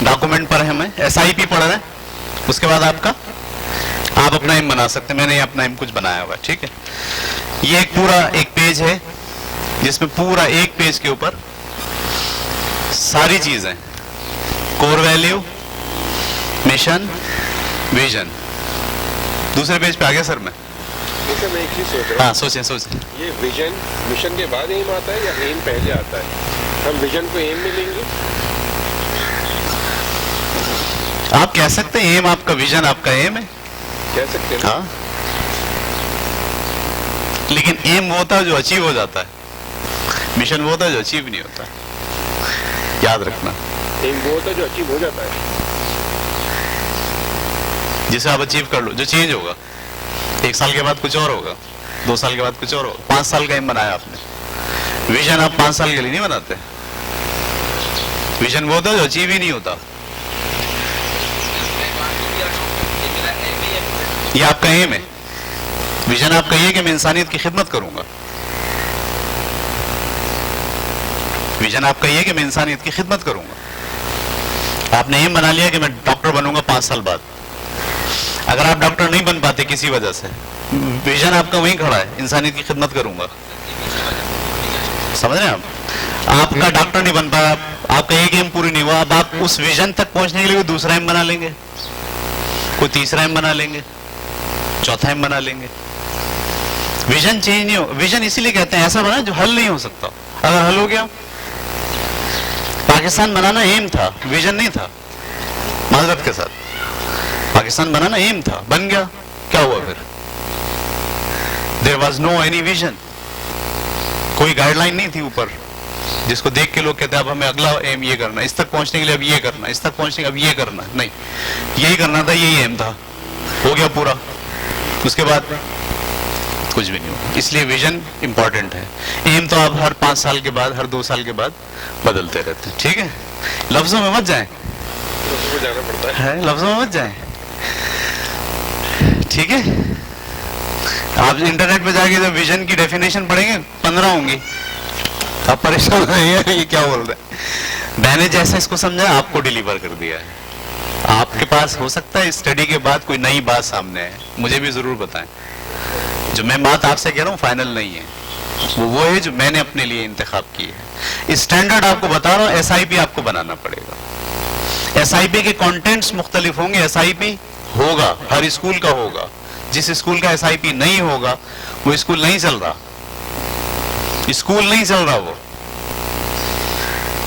Document पर हमें SIP पढ़ रहे हैं, उसके बाद आपका आप अपना एम बना सकते हैं। मैंने अपना एम कुछ बनाया हुआ है, ठीक है। ये पूरा एक पेज है जिसमें पूरा एक पेज के ऊपर सारी चीजें, कोर वैल्यू, मिशन, विजन। दूसरे पेज पे आ गया सर मैं एक चीज सोच रहा हूँ। हाँ सोचें सोचें। ये विजन मिशन के बाद एम आता है या एम पहले आता है? हम विजन को एम में लेंगे? आप कह सकते हैं एम आपका, विजन आपका एम है, कह सकते हैं। हाँ। लेकिन एम वो होता है जो अचीव हो जाता है, मिशन वो होता है जो अचीव नहीं होता, याद रखना। एम वो होता है जो अचीव हो जाता है, जिसे आप अचीव कर लो, जो चेंज होगा। 1 साल के बाद कुछ और होगा, 2 साल के बाद कुछ और होगा। 5 साल का एम बनाया आपने, विजन आप 5 साल के लिए नहीं बनाते। विजन वो होता है जो अचीव ही नहीं होता। ये आपका एम है। विजन आपका ये कि मैं इंसानियत की खिदमत करूंगा। विजन आपका ये कि मैं इंसानियत की खिदमत करूंगा। आपने एम बना लिया कि मैं डॉक्टर बनूंगा 5 साल बाद। अगर आप डॉक्टर नहीं बन पाते किसी वजह से, विजन आपका वहीं खड़ा है, इंसानियत की खिदमत करूंगा। समझ रहे हैं आप? आपका डॉक्टर नहीं बन पाया, आपका एक एम पूरी नहीं हुआ, अब आप उस विजन तक पहुंचने के लिए कोई दूसरा एम बना लेंगे, कोई तीसरा एम बना लेंगे, चौथा एम बना लेंगे। विजन चेंज नहीं हो। विजन इसीलिए कहते हैं ऐसा बना जो हल नहीं हो सकता। अगर हल हो गया, पाकिस्तान बनाना एम था, विजन नहीं था। माजरत के साथ, पाकिस्तान बनाना एम था, बन गया, क्या हुआ फिर? There was no any vision. कोई गाइडलाइन नहीं थी ऊपर जिसको देख के लोग कहते हैं अब हमें अगला एम ये करना, इस तक पहुंचने के लिए अब ये करना, इस तक पहुंचने के अब ये करना। नहीं, यही करना था, यही एम था, हो गया पूरा। उसके बाद कुछ भी नहीं हुआ। इसलिए विजन इंपॉर्टेंट है। एम तो आप हर 5 साल के बाद, हर 2 साल के बाद बदलते रहते हैं, ठीक है। लफ्जों में मत जाएं, जाना पड़ता है, लफ्जों में मत जाएं, ठीक है। आप इंटरनेट पे जाके जब विजन की डेफिनेशन पढ़ेंगे 15 होंगी, आप परेशान हो ये क्या बोल रहे हैं। मैंने जैसे इसको समझा आपको डिलीवर कर दिया है। आपके पास हो सकता है स्टडी के बाद कोई नई बात सामने है, मुझे भी जरूर बताएं। जो मैं बात आपसे कह रहा हूँ फाइनल नहीं है, वो है जो मैंने अपने लिए इंतखाब की है। स्टैंडर्ड आपको बता रहा हूँ, SIP आपको बनाना पड़ेगा। SIP के कंटेंट्स मुख्तलिफ होंगे। SIP होगा, हर स्कूल का होगा। जिस स्कूल का SIP नहीं होगा वो स्कूल नहीं चल रहा, स्कूल नहीं चल रहा।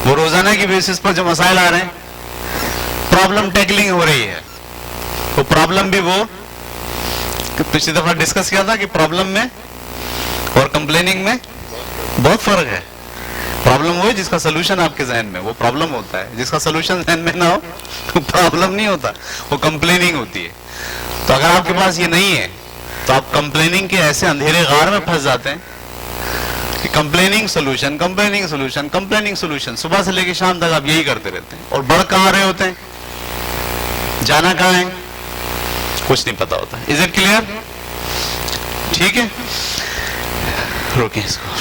वो रोजाना की बेसिस पर जो मसाइल आ रहे हैं, प्रॉब्लम टैकलिंग हो रही है। वो प्रॉब्लम भी वो पिछली दफा डिस्कस किया था कि प्रॉब्लम में और कंप्लेनिंग में बहुत फर्क है। प्रॉब्लम वो है जिसका सोल्यूशन आपके जहन में, वो प्रॉब्लम होता है। जिसका सोल्यूशन जहन में ना हो वो प्रॉब्लम नहीं होता, वो कंप्लेनिंग होती है। तो अगर आपके पास ये नहीं है तो आप कंप्लेनिंग के ऐसे अंधेरे गार में फंस जाते हैं कि complaining solution, complaining solution, complaining solution, सुबह से लेकर शाम तक आप यही करते रहते हैं। और बढ़ कहाँ रहे होते हैं, जाना कहाँ है, कुछ नहीं पता होता। Is it clear? ठीक है, रोकें इसको।